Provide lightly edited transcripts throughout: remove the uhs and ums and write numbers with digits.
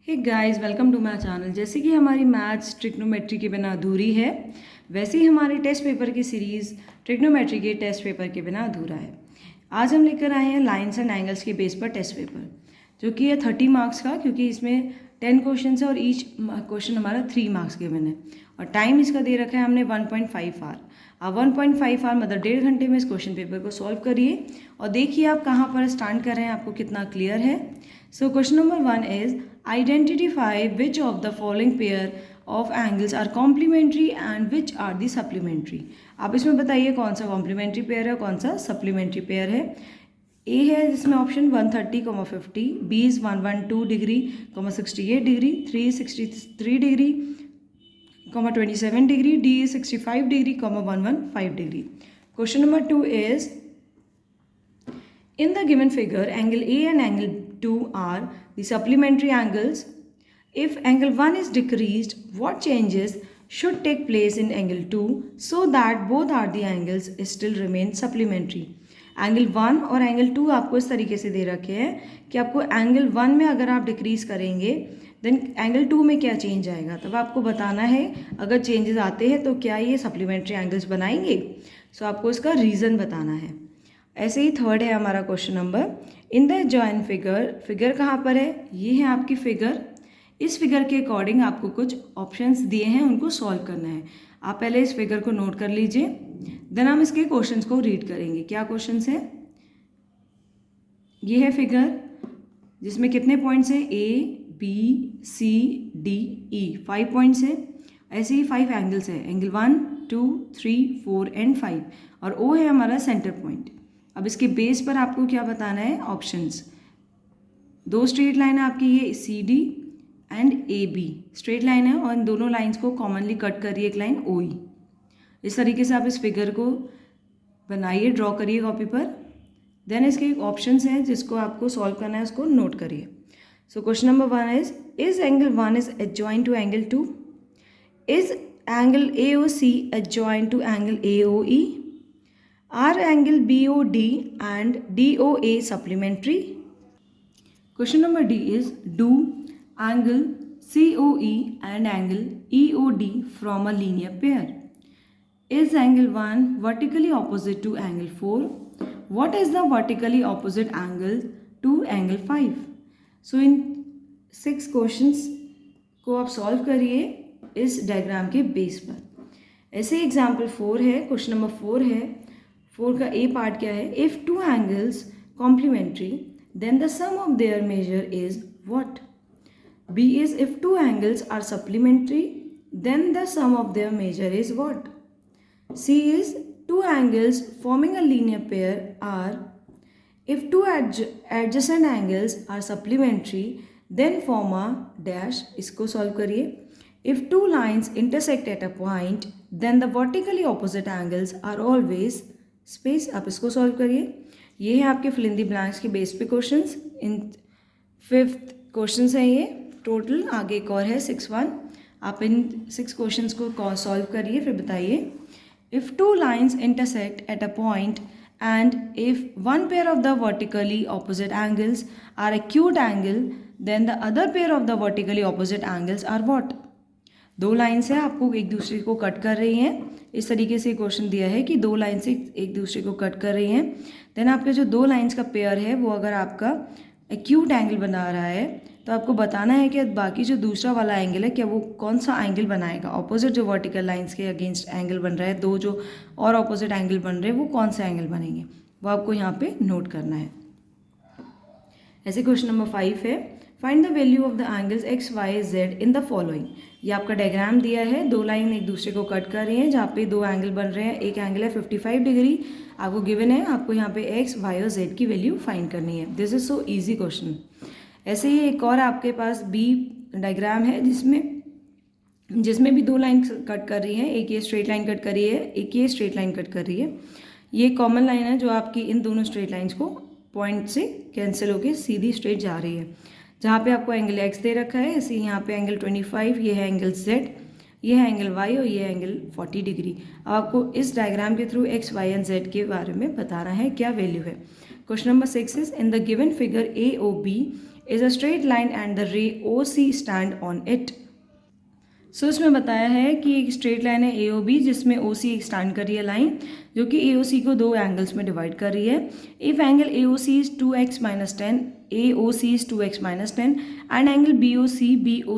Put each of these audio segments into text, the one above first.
Hey guys, welcome to my channel. जैसे कि हमारी मैथ्स ट्रिग्नोमेट्री के बिना अधूरी है, वैसे ही हमारे टेस्ट पेपर की सीरीज़ ट्रिग्नोमेट्री के टेस्ट पेपर के बिना अधूरा है। आज हम लेकर आए हैं लाइंस एंड एंगल्स के बेस पर टेस्ट पेपर, जो कि है 30 मार्क्स का, क्योंकि इसमें 10 क्वेश्चन है और ईच क्वेश्चन हमारा 3 मार्क्स गिवन है। और टाइम इसका दे रखा है हमने 1.5 आवर। आप 1.5 आवर मतलब 1.5 घंटे में इस क्वेश्चन पेपर को सॉल्व करिए और देखिए आप कहाँ पर स्टैंड कर रहे हैं, आपको कितना क्लियर है। So question number 1 is identify which of the following pair of angles are complementary and which are the supplementary. आप इसमें बताइए कौन सा कॉम्प्लीमेंट्री पेयर है, कौन सा सप्लीमेंट्री पेयर है। ए है जिसमें option 130,50, B is 112 degree 68 degree, 363 degree 27 degree, D is 65 degree 115 degree. Question number 2 is in the given figure, angle A and angle 2 are the supplementary angles. If angle 1 is decreased, what changes should take place in angle 2 so that both are the angles still remain supplementary? Angle 1 और angle 2 आपको इस तरीके से दे रखे हैं कि आपको angle 1 में अगर आप डिक्रीज करेंगे देन एंगल 2 में क्या चेंज आएगा, तब आपको बताना है। अगर चेंजेस आते हैं तो क्या ये सप्लीमेंट्री एंगल्स बनाएंगे, सो आपको इसका रीज़न बताना है। ऐसे ही थर्ड है हमारा question number, in the join figure कहाँ पर है, ये है आपकी फिगर। इस फिगर के अकॉर्डिंग आपको कुछ ऑप्शंस दिए हैं, उनको सॉल्व करना है। आप पहले इस फिगर को नोट कर लीजिए, देन हम इसके क्वेश्चंस को रीड करेंगे। क्या क्वेश्चंस है, ये है फिगर जिसमें कितने पॉइंट्स हैं, A B C D E, 5 points हैं। ऐसे ही 5 एंगल्स हैं, एंगल 1 2 3 4 एंड 5, और ओ है हमारा सेंटर पॉइंट। अब इसके बेस पर आपको क्या बताना है, ऑप्शंस। 2 स्ट्रेट लाइन है आपकी, ये C D and A B straight line है, और इन दोनों लाइंस को कॉमनली कट करिए एक लाइन ओ ई। इस तरीके से आप इस फिगर को बनाइए, ड्रॉ करिए कॉपी पर। देन इसके ऑप्शंस हैं जिसको आपको सॉल्व करना है, उसको नोट करिए। So question number 1 is angle 1 is adjacent to angle 2? Is angle A O C adjacent to angle A O E? Are angle BOD and DOA supplementary? Question number D is, do angle COE and angle EOD from a linear pair? Is angle 1 vertically opposite to angle 4? What is the vertically opposite angle to angle 5? So in 6 questions को आप solve करिए इस diagram के base पर। ऐसे example 4 है, question number 4 है। 4 का ए पार्ट क्या है, if 2 angles complementary then the sum of their measure is what? B is if 2 angles are supplementary then the sum of their measure is what? C is 2 angles forming a linear pair are, if 2 adjacent angles are supplementary then form a dash. इसको solve करिए। If 2 lines intersect at a point then the vertically opposite angles are always space. आप इसको solve करिए। ये है आपके fill in the blanks के base पे क्वेश्चंस। इन 5th क्वेश्चंस हैं ये टोटल, आगे एक और है 6-1। आप इन 6 क्वेश्चंस को सॉल्व करिए, फिर बताइए। If 2 lines intersect at a point and if one pair of the vertically opposite angles are acute angle then the other pair of the vertically opposite angles are what? 2 lines है, आपको एक दूसरे को cut कर रही हैं। इस तरीके से क्वेश्चन दिया है कि 2 लाइन से एक दूसरे को कट कर रही हैं। देन आपके जो 2 लाइन्स का पेयर है वो अगर आपका एक्यूट एंगल बना रहा है तो आपको बताना है कि बाकी जो दूसरा वाला एंगल है क्या वो कौन सा एंगल बनाएगा। ऑपोजिट जो वर्टिकल लाइन्स के अगेंस्ट एंगल बन रहा है, 2 जो और ऑपोजिट एंगल बन रहे हैं वो कौन सा एंगल बनेंगे, वो आपको यहाँ पे नोट करना है। ऐसे क्वेश्चन नंबर 5 है, find the value of the angles X Y Z in the following. ये आपका डायग्राम दिया है, 2 लाइन एक दूसरे को कट कर रही हैं जहाँ पे 2 एंगल बन रहे हैं। एक एंगल है 55 डिग्री, आपको गिवन है, आपको यहाँ पे एक्स वाई और जेड की वैल्यू फाइंड करनी है। This is so easy question. ऐसे ही एक और आपके पास बी डायग्राम है जिसमें भी 2 लाइन कट कर रही है। एक ये स्ट्रेट लाइन कट कर रही है, एक ये स्ट्रेट लाइन कट कर रही है। ये कॉमन लाइन है जो आपकी इन दोनों स्ट्रेट लाइन्स को पॉइंट से कैंसिल होकर सीधी स्ट्रेट जा रही है। जहाँ पे आपको एंगल एक्स दे रखा है, इसी यहाँ पे एंगल 25, ये है एंगल जेड, ये है एंगल वाई और ये एंगल 40 डिग्री। अब आपको इस डायग्राम के through X Y and Z के बारे में बताना है क्या वैल्यू है। Question number 6 is, in the given figure A O B is a straight line and the ray O C stand on it. So इसमें बताया है कि एक स्ट्रेट लाइन है ए ओ बी जिसमें ओ सी एक स्टैंड कर रही है लाइन जो कि ए ओ सी को दो एंगल्स में डिवाइड कर रही है। If angle A O C is 2x minus 10, A O C is 2x minus 10 and angle B O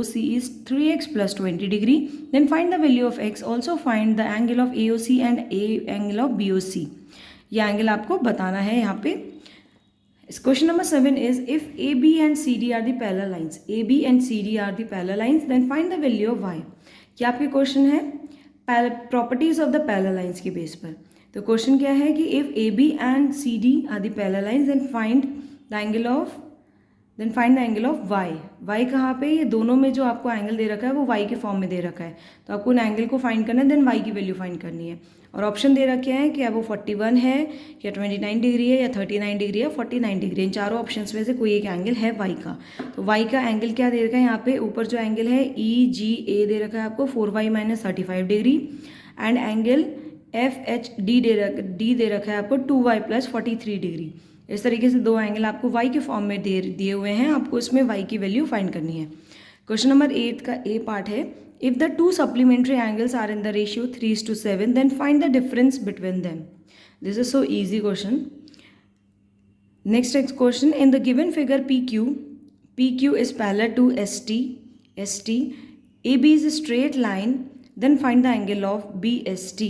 C is 3x plus 20 degree, then find the value of x। Also find the angle of A O C and angle of B O C. यह angle आपको बताना है यहाँ पे। Question number 7 is if AB and CD are the parallel lines, AB and CD are the parallel lines, then find the value of y। क्या आपके question है properties of the parallel lines के base पर। तो question क्या है कि if AB and CD are the parallel lines, then find the angle of y। y कहाँ पे, ये दोनों में जो आपको एंगल दे रखा है वो y के फॉर्म में दे रखा है, तो आपको उन एंगल को फाइंड करना है, देन y की वैल्यू फाइंड करनी है। और ऑप्शन दे रखे हैं कि अब वो 41 है या 29 डिग्री है या 39 डिग्री है 49 डिग्री। इन चारों ऑप्शंस में से कोई एक एंगल है y का। तो y का एंगल क्या दे रखा है यहाँ पे, ऊपर जो एंगल है EGA दे रखा है आपको 4y minus 35 degree and angle FHD दे रखा है आपको 2y प्लस 43 डिग्री। इस तरीके से दो एंगल आपको y के फॉर्म में दिए हुए हैं, आपको इसमें y की वैल्यू फाइंड करनी है। क्वेश्चन नंबर 8 का ए पार्ट है if the two supplementary angles are in the ratio 3:7 then find the difference between them। this is so easy question। next question, in the given figure PQ is parallel to ST, AB is a straight line, then find the angle of BST।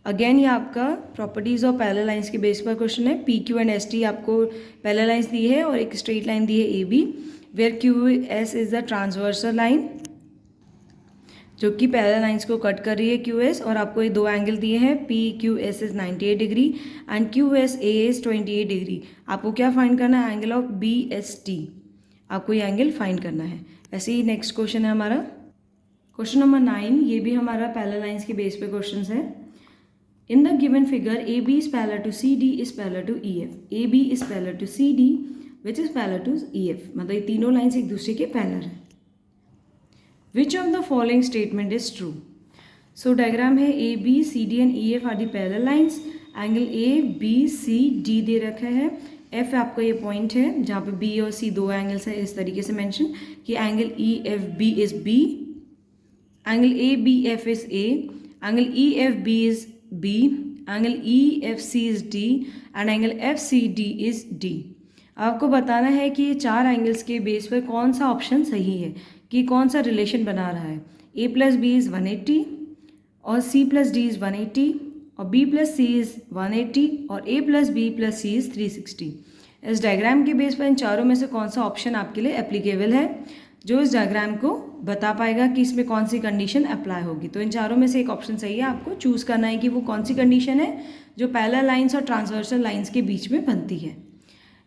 Again ये आपका properties of parallel lines के base पर question है। PQ and ST आपको parallel lines दी है और एक स्ट्रेट लाइन दी है AB, where QS is the transversal line जो कि पैरेलल लाइंस को कट कर रही है QS, और आपको ये दो एंगल दिए हैं PQS is 98 degree and QSA is 28 degree. आपको क्या फाइंड करना है, एंगल ऑफ BST, आपको ये एंगल फाइंड करना है। ऐसे ही नेक्स्ट क्वेश्चन है हमारा क्वेश्चन नंबर 9, ये भी हमारा पैरेलल लाइंस के बेस पे क्वेश्चन है। In the given figure AB is parallel to CD is parallel to EF, AB is parallel to CD which is parallel to EF, मतलब ये तीनों लाइन्स एक दूसरे के पैरेलल है। Which of the following statement is true. So diagram है AB CD and EF are the parallel lines, angle ABCD दे रखा है, F आपका ये पॉइंट है जहाँ पे B और C दो एंगल्स है इस तरीके से मेंशन कि angle EFB is B, angle ABF is A, angle EFB is B, angle EFC is D and angle FCD is D। आपको बताना है कि ये चार एंगल्स के बेस पर कौन सा ऑप्शन सही है, कि कौन सा रिलेशन बना रहा है। A प्लस बी इज़ 180 और C प्लस डी इज़ 180 और B प्लस सी इज़ 180 और A plus B plus C is 360। इस डायग्राम के बेस पर इन चारों में से कौन सा ऑप्शन आपके लिए एप्लीकेबल है, जो इस डायग्राम को बता पाएगा कि इसमें कौन सी कंडीशन अप्लाई होगी। तो इन चारों में से एक ऑप्शन सही है, आपको चूज़ करना है कि वो कौन सी कंडीशन है जो पैरेलल लाइंस और ट्रांसवर्सल लाइंस के बीच में बनती है।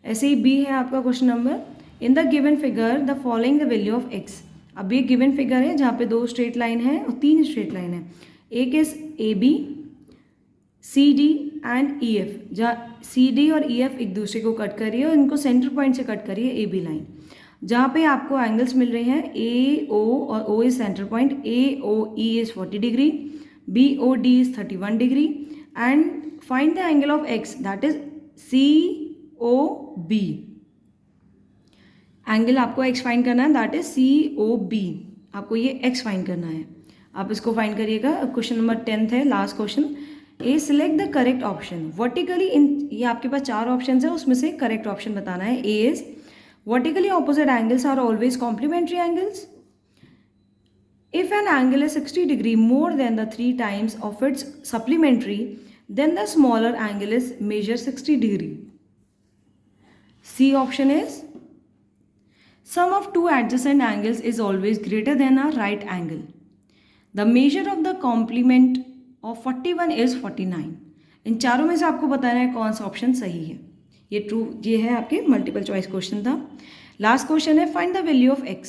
ऐसे ही बी है आपका question number, in the given figure the following the value of x। अब ये गिवन फिगर है जहाँ पे दो स्ट्रेट लाइन है और तीन स्ट्रेट लाइन है, एक is AB CD and EF, जहाँ CD और EF एक दूसरे को कट कर रही है और इनको सेंटर पॉइंट से कट कर रही है AB लाइन, जहाँ पे आपको एंगल्स मिल रहे हैं AO और O is centre point, AOE is 40 degree, BOD is 31 degree and find the angle of x that is COB। Angle आपको x फाइंड करना है दैट इज COB, आपको ये x फाइंड करना है, आप इसको फाइंड करिएगा। क्वेश्चन नंबर 10 है last question, A select the correct option vertically इन, ये आपके पास चार ऑप्शन है उसमें से करेक्ट ऑप्शन बताना है। A is vertically opposite angles are always complementary angles, if an angle is 60 degree more than the 3 times of its supplementary then the smaller angle is measure 60 degree। C option is sum of two adjacent angles is always greater than a right angle, the measure of the complement of 41 is 49। इन चारों में से आपको बताना है कौन सा option सही है। ये ट्रू, ये है आपके मल्टीपल चॉइस क्वेश्चन था। लास्ट क्वेश्चन है find the value of x,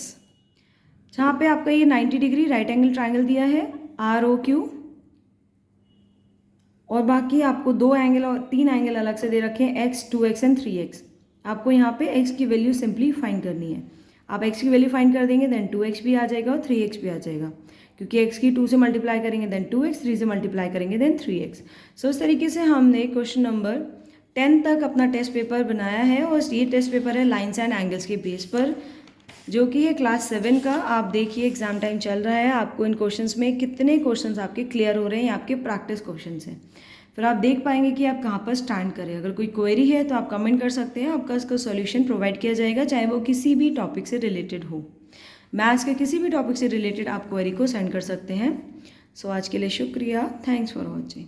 जहाँ पे आपका ये 90 डिग्री राइट एंगल ट्राइंगल दिया है ROQ, और बाकी आपको दो एंगल और तीन एंगल अलग से दे रखे हैं x, 2x एंड 3x। आपको यहाँ पे x की वैल्यू सिंपली फाइंड करनी है। आप x की वैल्यू फाइंड कर देंगे देन 2x भी आ जाएगा और 3x भी आ जाएगा, क्योंकि x की 2 से मल्टीप्लाई करेंगे देन 2x, 3 से मल्टीप्लाई करेंगे देन 3x। सो इस तरीके से हमने क्वेश्चन नंबर 10 तक अपना टेस्ट पेपर बनाया है और ये टेस्ट पेपर है लाइन्स एंड एंगल्स के बेस पर, जो कि है क्लास 7 का। आप देखिए एग्ज़ाम टाइम चल रहा है, आपको इन क्वेश्चंस में कितने क्वेश्चंस आपके क्लियर हो रहे हैं, ये आपके प्रैक्टिस क्वेश्चंस हैं। फिर आप देख पाएंगे कि आप कहाँ पर स्टैंड करें। अगर कोई क्वेरी है तो आप कमेंट कर सकते हैं, आपका इसका सॉल्यूशन प्रोवाइड किया जाएगा, चाहे वो किसी भी टॉपिक से रिलेटेड हो। मैथ्स के किसी भी टॉपिक से रिलेटेड आप क्वेरी को सेंड कर सकते हैं। सो आज के लिए शुक्रिया, थैंक्स फॉर वॉचिंग।